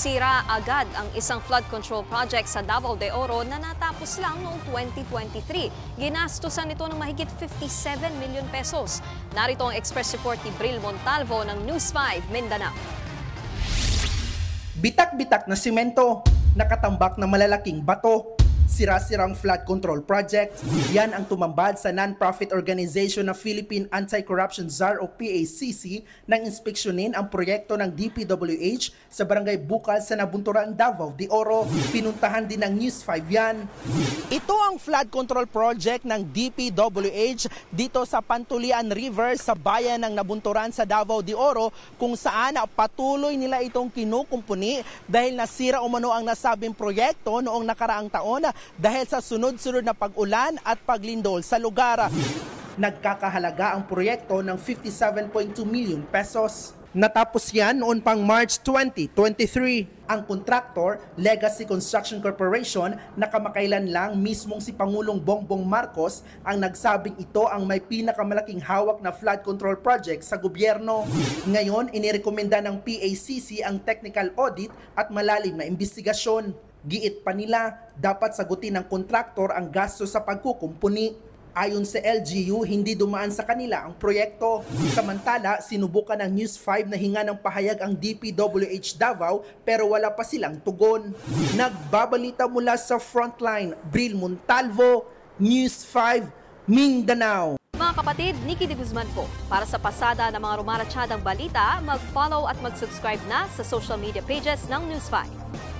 Nasira agad ang isang flood control project sa Davao de Oro na natapos lang noong 2023. Ginastusan ito ng mahigit 57 milyon pesos. Narito ang express report ni Bril Montalvo ng News 5 Mindanao. Bitak-bitak na simento, nakatambak na malalaking bato, sira-sirang flood control project. Yan ang tumambad sa non-profit organization na Philippine Anti-Corruption Czar o PACC nang inspeksyonin ang proyekto ng DPWH sa Barangay Bukal sa Nabunturan, Davao de Oro. Pinuntahan din ng News 5 yan. Ito ang flood control project ng DPWH dito sa Pantulian River sa bayan ng Nabunturan sa Davao de Oro, kung saan patuloy nila itong kinukumpuni dahil nasira umano ang nasabing proyekto noong nakaraang taon dahil sa sunod-sunod na pag-ulan at paglindol sa lugar. Nagkakahalaga ang proyekto ng 57.2 million pesos. Natapos yan noon pang March 2023. Ang kontraktor, Legacy Construction Corporation, na kamakailan lang mismong si Pangulong Bongbong Marcos ang nagsabing ito ang may pinakamalaking hawak na flood control project sa gobyerno. Ngayon, inirekomenda ng PACC ang technical audit at malalim na investigasyon. Giit pa nila, dapat sagutin ng kontraktor ang gasto sa pagkukumpuni. Ayon sa LGU, hindi dumaan sa kanila ang proyekto. Samantala, sinubukan ng News 5 na hinga ng pahayag ang DPWH Davao pero wala pa silang tugon. Nagbabalita mula sa Frontline, Bril Montalvo, News 5, Mindanao. Mga kapatid, Nikki de Guzman po. Para sa pasada ng mga rumaratsyadang balita, mag-follow at mag-subscribe na sa social media pages ng News 5.